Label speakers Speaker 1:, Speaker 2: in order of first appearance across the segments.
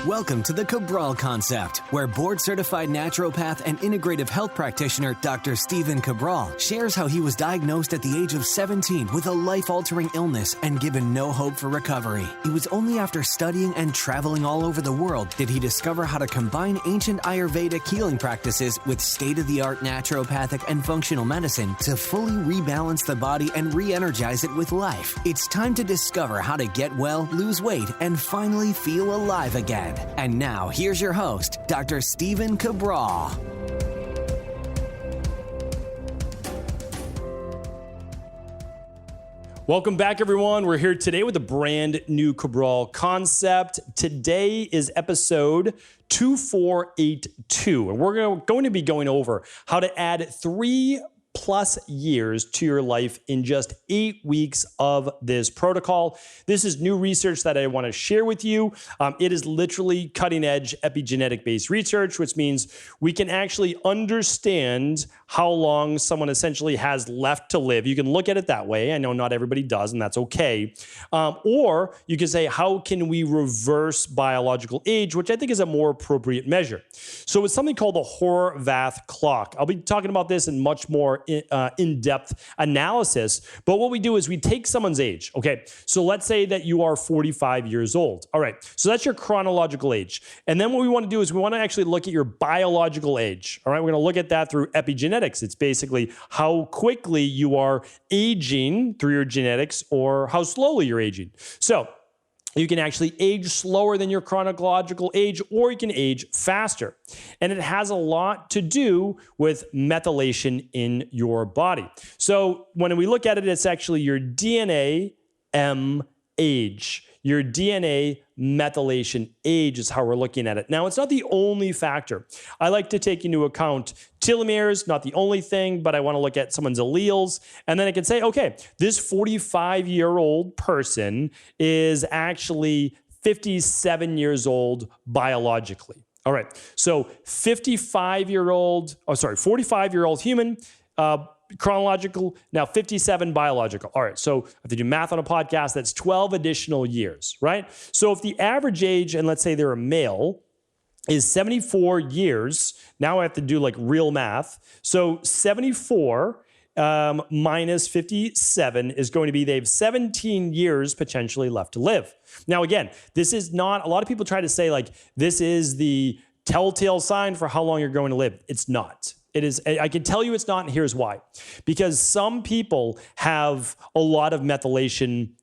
Speaker 1: Welcome to the Cabral Concept, where board-certified naturopath and integrative health practitioner Dr. Stephen Cabral shares how he was diagnosed at the age of 17 with a life-altering illness and given no hope for recovery. It was only after studying and traveling all over the world did he discover how to combine ancient Ayurvedic healing practices with state-of-the-art naturopathic and functional medicine to fully rebalance the body and re-energize it with life. It's time to discover how to get well, lose weight, and finally feel alive again. And now, here's your host, Dr. Stephen Cabral.
Speaker 2: Welcome back, everyone. We're here today with a brand new Cabral Concept. Today is episode 2482, and we're going to be going over how to add 3+ years to your life in just 8 weeks of this protocol. This is new research that I want to share with you. It is literally cutting edge epigenetic based research, which means we can actually understand how long someone essentially has left to live. You can look at it that way. I know not everybody does, and that's okay. Or you can say, how can we reverse biological age, which I think is a more appropriate measure. So it's something called the Horvath clock. I'll be talking about this in much more in-depth analysis. But what we do is we take someone's age. Okay, so let's say that you are 45 years old. All right, so that's your chronological age. And then what we want to do is we want to actually look at your biological age. All right, we're going to look at that through epigenetics. It's basically how quickly you are aging through your genetics or how slowly you're aging. So you can actually age slower than your chronological age, or you can age faster. And it has a lot to do with methylation in your body. So when we look at it, it's actually your DNA age. Your DNA methylation age is how we're looking at it. Now, it's not the only factor. I like to take into account telomeres, not the only thing, but I want to look at someone's alleles. And then I can say, okay, this 45-year-old person is actually 57 old biologically. All right, so 45-year-old human, chronological, now 57 biological. All right, so if you do math on a podcast, that's 12 additional years, right? So if the average age, and let's say they're a male, is 74 years, now I have to do like real math. So 74 minus 57 is going to be, they have 17 years potentially left to live. Now, again, this is not, a lot of people try to say like, this is the telltale sign for how long you're going to live. It's not. It is, I can tell you it's not, and here's why. Because some people have a lot of methylation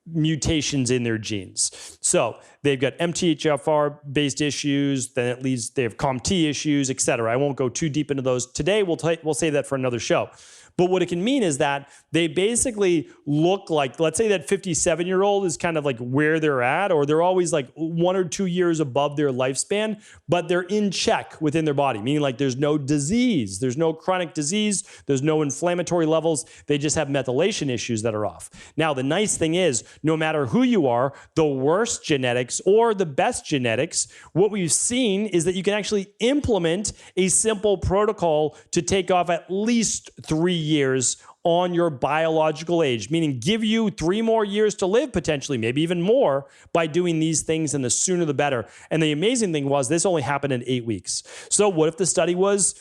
Speaker 2: mutations in their genes. So they've got MTHFR-based issues, then it leads, they have COMT issues, et cetera. I won't go too deep into those today. We'll save that for another show. But what it can mean is that they basically look like, let's say that 57-year-old is kind of like where they're at, or they're always like 1 or 2 years above their lifespan, but they're in check within their body, meaning like there's no disease, there's no chronic disease, there's no inflammatory levels, they just have methylation issues that are off. Now, the nice thing is, no matter who you are, the worst genetics or the best genetics, what we've seen is that you can actually implement a simple protocol to take off at least 3 years on your biological age, meaning give you 3 more years to live, potentially, maybe even more, by doing these things, and the sooner the better. And the amazing thing was this only happened in 8 weeks. So what if the study was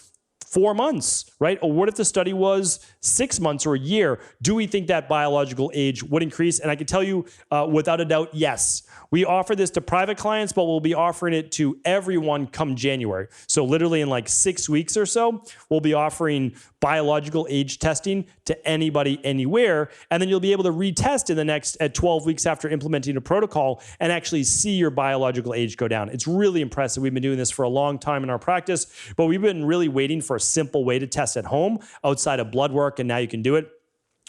Speaker 2: 4 months, right? Or what if the study was 6 months or a year? Do we think that biological age would increase? And I can tell you without a doubt, yes. We offer this to private clients, but we'll be offering it to everyone come January. So literally in like 6 weeks or so, we'll be offering biological age testing to anybody, anywhere. And then you'll be able to retest in the next at 12 weeks after implementing a protocol and actually see your biological age go down. It's really impressive. We've been doing this for a long time in our practice, but we've been really waiting for a simple way to test at home outside of blood work. And now you can do it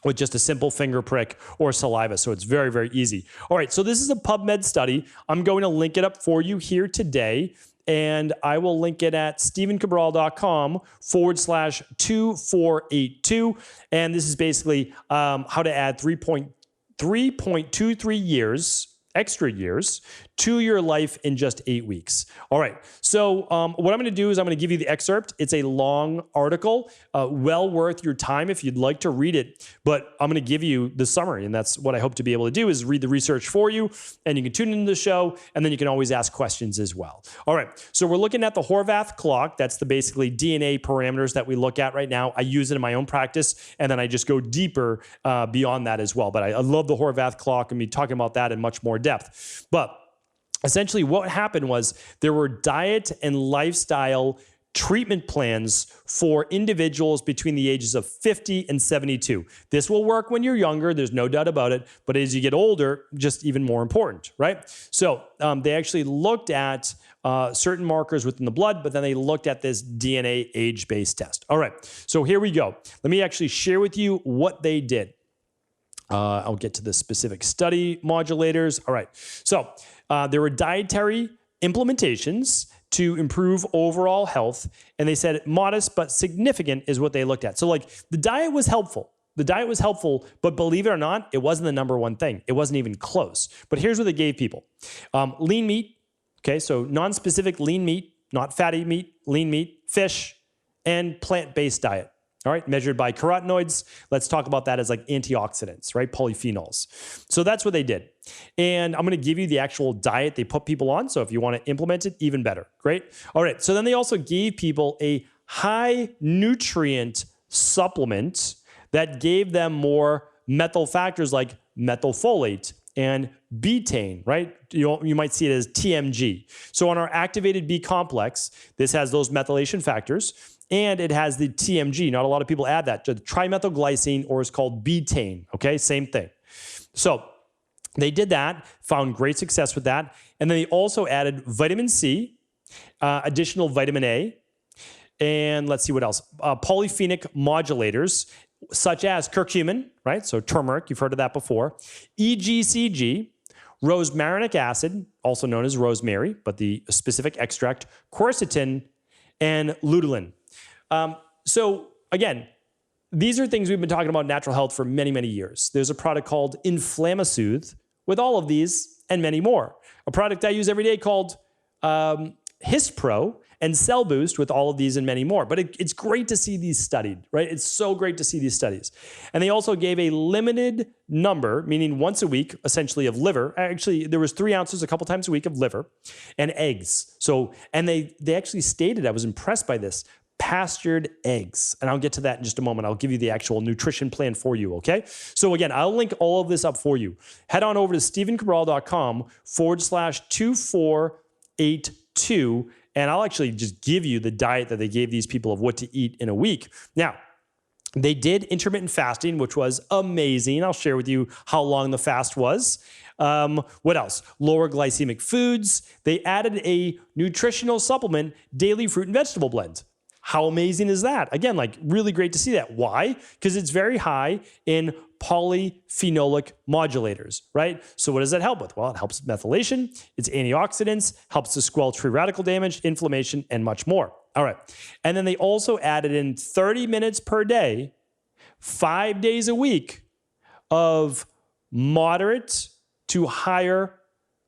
Speaker 2: with just a simple finger prick or saliva. So it's very, very easy. All right, so this is a PubMed study. I'm going to link it up for you here today, and I will link it at stephencabral.com/2482. And this is basically how to add 3.23 years extra years to your life in just 8 weeks. All right. So what I'm going to do is I'm going to give you the excerpt. It's a long article, well worth your time if you'd like to read it. But I'm going to give you the summary, and that's what I hope to be able to do is read the research for you, and you can tune into the show, and then you can always ask questions as well. All right. So we're looking at the Horvath clock. That's the basically DNA parameters that we look at right now. I use it in my own practice, and then I just go deeper beyond that as well. But I love the Horvath clock and be talking about that in much more depth. But essentially what happened was there were diet and lifestyle treatment plans for individuals between the ages of 50 and 72. This will work when you're younger, there's no doubt about it, but as you get older, just even more important, right? So they actually looked at certain markers within the blood, but then they looked at this DNA age-based test. All right, so here we go. Let me actually share with you what they did. I'll get to the specific study modulators. All right, so there were dietary implementations to improve overall health, and they said modest but significant is what they looked at. So like the diet was helpful. The diet was helpful, but believe it or not, it wasn't the number one thing. It wasn't even close. But here's what they gave people. Lean meat, okay, so non-specific lean meat, not fatty meat, lean meat, fish, and plant-based diet. All right, measured by carotenoids. Let's talk about that as like antioxidants, right? Polyphenols. So that's what they did. And I'm going to give you the actual diet they put people on. So if you want to implement it, even better. Great. All right. So then they also gave people a high nutrient supplement that gave them more methyl factors like methylfolate and betaine, right? You might see it as TMG. So on our activated B complex, this has those methylation factors. And it has the TMG. Not a lot of people add that. Trimethylglycine, or it's called betaine. Okay, same thing. So they did that, found great success with that. And then they also added vitamin C, additional vitamin A, and let's see what else. Polyphenic modulators, such as curcumin, right? So turmeric, you've heard of that before. EGCG, rosmarinic acid, also known as rosemary, but the specific extract, quercetin, and lutein. So again, these are things we've been talking about in natural health for many, many years. There's a product called Inflamasoothe with all of these and many more. A product I use every day called Hispro and Cell Boost with all of these and many more. But it's great to see these studied, right? It's so great to see these studies. And they also gave a limited number, meaning once a week, essentially, of liver. Actually, there was 3 ounces a couple times a week of liver and eggs. So, and they actually stated, I was impressed by this, pastured eggs. And I'll get to that in just a moment. I'll give you the actual nutrition plan for you, okay? So again, I'll link all of this up for you. Head on over to stephencabral.com/2482, and I'll actually just give you the diet that they gave these people of what to eat in a week. Now, they did intermittent fasting, which was amazing. I'll share with you how long the fast was. What else? Lower glycemic foods. They added a nutritional supplement, daily fruit and vegetable blend. How amazing is that? Again, like really great to see that. Why? Because it's very high in polyphenolic modulators, right? So what does that help with? Well, it helps methylation, it's antioxidants, helps to squelch free radical damage, inflammation, and much more. All right. And then they also added in 30 minutes per day, 5 days a week of moderate to higher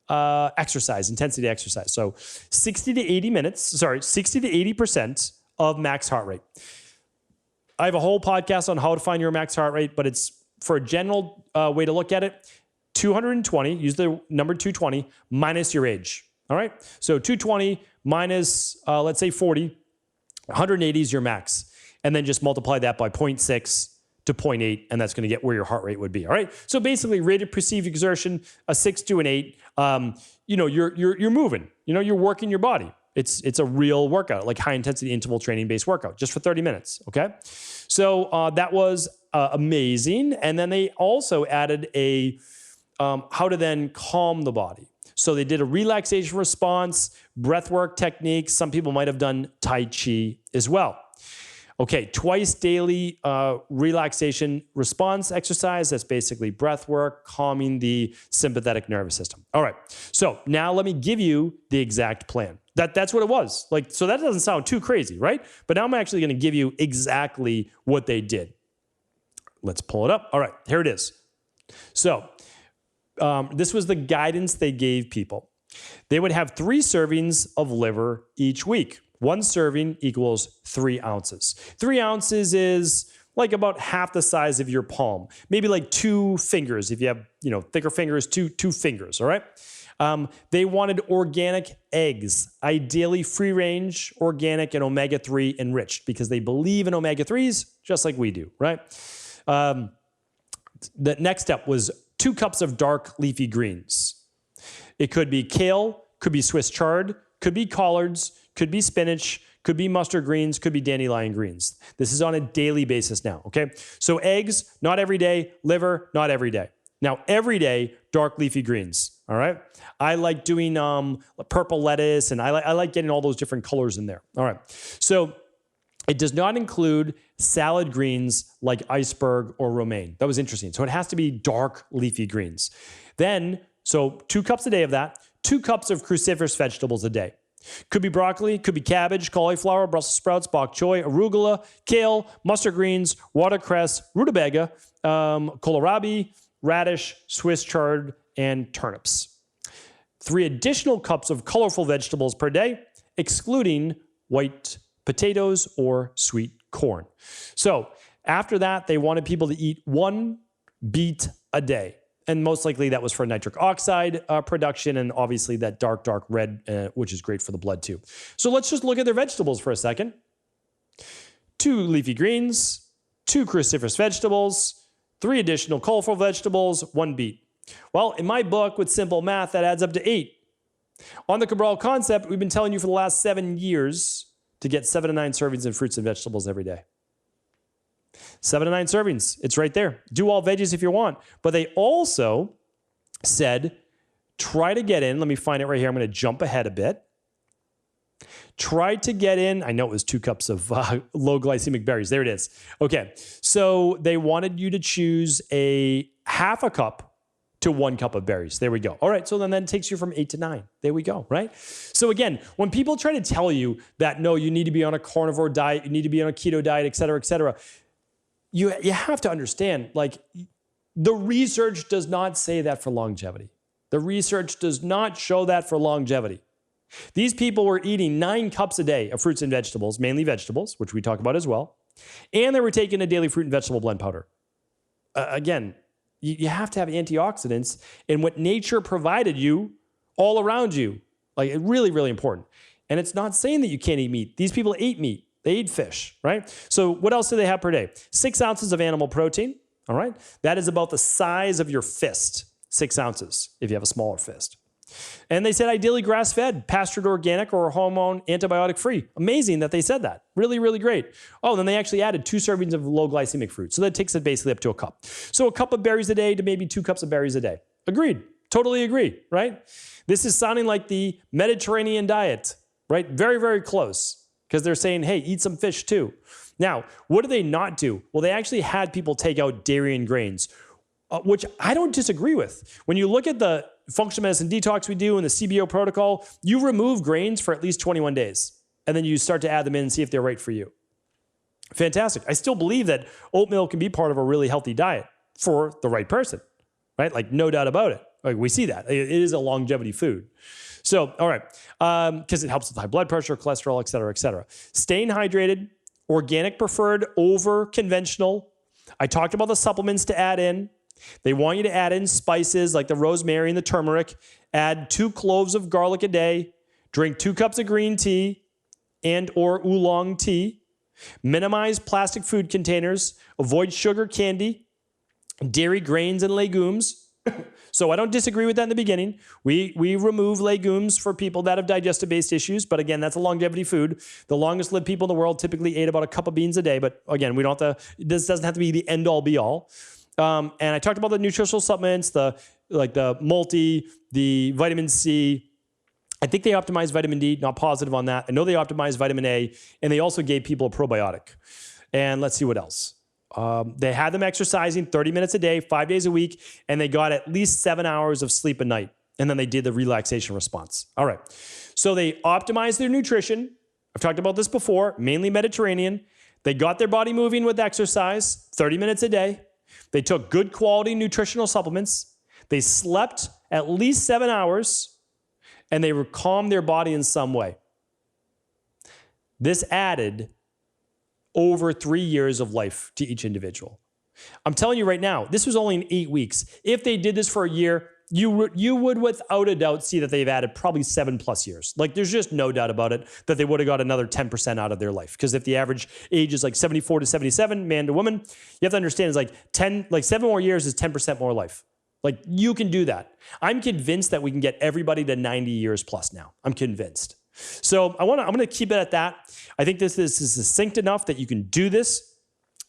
Speaker 2: exercise, intensity exercise. So 60 to 80% of max heart rate. I have a whole podcast on how to find your max heart rate, but it's for a general way to look at it, 220, use the number 220 minus your age. All right. So 220 minus, let's say 40, 180 is your max. And then just multiply that by 0.6 to 0.8, and that's going to get where your heart rate would be. All right. So basically, rate of perceived exertion, a 6 to an 8. You're moving. You're working your body. It's a real workout, like high intensity interval training based workout, just for 30 minutes. Okay. So that was amazing. And then they also added a how to then calm the body. So they did a relaxation response, breathwork techniques. Some people might have done Tai Chi as well. Okay, twice daily relaxation response exercise. That's basically breath work, calming the sympathetic nervous system. All right, so now let me give you the exact plan. That's what it was. So that doesn't sound too crazy, right? But now I'm actually going to give you exactly what they did. Let's pull it up. All right, here it is. So this was the guidance they gave people. They would have 3 servings of liver each week. 1 serving equals 3 ounces. 3 ounces is like about half the size of your palm, maybe like 2 fingers. If you have, thicker fingers, two fingers, all right? They wanted organic eggs, ideally free range, organic, and omega-3 enriched, because they believe in omega-3s just like we do, right? The next step was 2 cups of dark leafy greens. It could be kale, could be Swiss chard, could be collards, could be spinach, could be mustard greens, could be dandelion greens. This is on a daily basis now, okay? So eggs, not every day. Liver, not every day. Now, every day, dark leafy greens, all right? I like doing purple lettuce, and I like getting all those different colors in there, all right? So it does not include salad greens like iceberg or romaine. That was interesting. So it has to be dark leafy greens. Then, so 2 cups a day of that, 2 cups of cruciferous vegetables a day. Could be broccoli, could be cabbage, cauliflower, Brussels sprouts, bok choy, arugula, kale, mustard greens, watercress, rutabaga, kohlrabi, radish, Swiss chard, and turnips. 3 additional cups of colorful vegetables per day, excluding white potatoes or sweet corn. So after that, they wanted people to eat 1 beet a day. And most likely that was for nitric oxide production, and obviously that dark red, which is great for the blood too. So let's just look at their vegetables for a second. 2 leafy greens, 2 cruciferous vegetables, 3 additional colorful vegetables, 1 beet. Well, in my book, with simple math, that adds up to 8. On the Cabral concept, we've been telling you for the last 7 years to get 7 to 9 servings of fruits and vegetables every day. 7 to 9 servings. It's right there. Do all veggies if you want. But they also said, try to get in. Let me find it right here. I'm going to jump ahead a bit. Try to get in. I know it was 2 cups of low glycemic berries. There it is. Okay. So they wanted you to choose a half a cup to 1 cup of berries. There we go. All right. So then that takes you from 8 to 9. There we go. Right. So again, when people try to tell you that, no, you need to be on a carnivore diet, you need to be on a keto diet, et cetera, you have to understand, like, the research does not say that for longevity. The research does not show that for longevity. These people were eating 9 cups a day of fruits and vegetables, mainly vegetables, which we talk about as well. And they were taking a daily fruit and vegetable blend powder. Again, you have to have antioxidants in what nature provided you all around you. Like, really, really important. And it's not saying that you can't eat meat. These people ate meat. They eat fish, right? So what else do they have per day? 6 ounces of animal protein, all right? That is about the size of your fist, 6 ounces if you have a smaller fist. And they said ideally grass-fed, pastured organic, or hormone antibiotic-free. Amazing that they said that. Really, really great. Oh, then they actually added 2 servings of low glycemic fruit. So that takes it basically up to a cup. So a cup of berries a day to maybe 2 cups of berries a day. Agreed. Totally agree, right? This is sounding like the Mediterranean diet, right? Very, very close. Because they're saying, hey, eat some fish too. Now, what do they not do? Well, they actually had people take out dairy and grains, which I don't disagree with. When you look at the functional medicine detox we do and the CBO protocol, you remove grains for at least 21 days. And then you start to add them in and see if they're right for you. Fantastic. I still believe that oatmeal can be part of a really healthy diet for the right person, right? Like, no doubt about it. Like, we see that. It is a longevity food. So, all right, because it helps with high blood pressure, cholesterol, et cetera, Staying hydrated, organic preferred over conventional. I talked about the supplements to add in. They want you to add in spices like the rosemary and the turmeric. Add 2 cloves of garlic a day. Drink 2 cups of green tea and or oolong tea. Minimize plastic food containers. Avoid sugar, candy, dairy, grains, and legumes. So I don't disagree with that in the beginning. We remove legumes for people that have digestive-based issues, but again, that's a longevity food. The longest lived people in the world typically ate about a cup of beans a day, but again, we don't have to, this doesn't have to be the end-all be-all. And I talked about the nutritional supplements, the multi, the vitamin C. I think they optimized vitamin D, not positive on that. I know they optimized vitamin A, and they also gave people a probiotic. And let's see what else. They had them exercising 30 minutes a day, 5 days a week, and they got at least 7 hours of sleep a night. And then they did the relaxation response. All right. So they optimized their nutrition. I've talked about this before, mainly Mediterranean. They got their body moving with exercise, 30 minutes a day. They took good quality nutritional supplements. They slept at least 7 hours and they calmed their body in some way. This added over 3 years of life to each individual. I'm telling you right now, this was only in 8 weeks. If they did this for a year, you would without a doubt see that they've added probably 7+ years. Like there's just no doubt about it that they would have got another 10% out of their life. Because if the average age is like 74 to 77, man to woman, you have to understand it's like 7 more years is 10% more life. Like you can do that. I'm convinced that we can get everybody to 90 years plus now. I'm convinced. So I'm going to keep it at that. I think this is succinct enough that you can do this,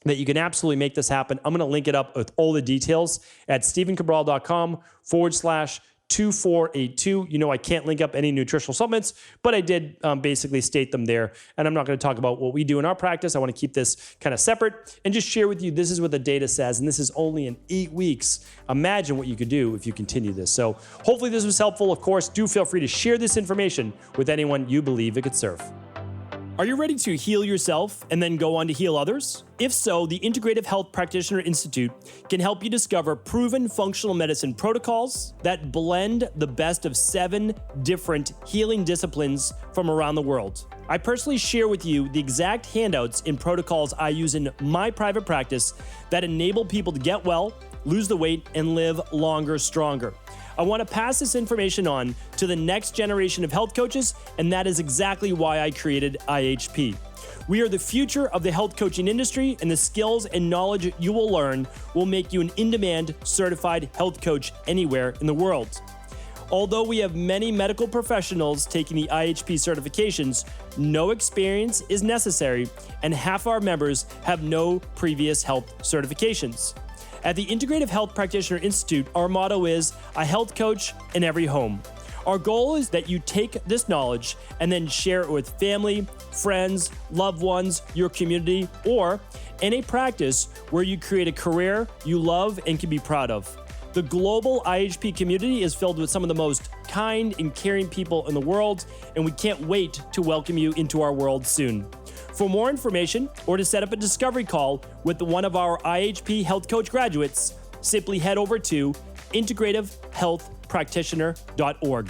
Speaker 2: that you can absolutely make this happen. I'm going to link it up with all the details at stevencabral.com/2482. You know, I can't link up any nutritional supplements, but I did basically state them there. And I'm not going to talk about what we do in our practice. I want to keep this kind of separate and just share with you, this is what the data says. And this is only in 8 weeks. Imagine what you could do if you continue this. So hopefully this was helpful. Of course, do feel free to share this information with anyone you believe it could serve. Are you ready to heal yourself and then go on to heal others? If so, the Integrative Health Practitioner Institute can help you discover proven functional medicine protocols that blend the best of 7 different healing disciplines from around the world. I personally share with you the exact handouts and protocols I use in my private practice that enable people to get well, lose the weight, and live longer, stronger. I want to pass this information on to the next generation of health coaches, and that is exactly why I created IHP. We are the future of the health coaching industry, and the skills and knowledge you will learn will make you an in-demand certified health coach anywhere in the world. Although we have many medical professionals taking the IHP certifications, no experience is necessary, and half our members have no previous health certifications. At the Integrative Health Practitioner Institute, our motto is a health coach in every home. Our goal is that you take this knowledge and then share it with family, friends, loved ones, your community, or in a practice where you create a career you love and can be proud of. The global IHP community is filled with some of the most kind and caring people in the world, and we can't wait to welcome you into our world soon. For more information or to set up a discovery call with one of our IHP Health Coach graduates, simply head over to integrativehealthpractitioner.org.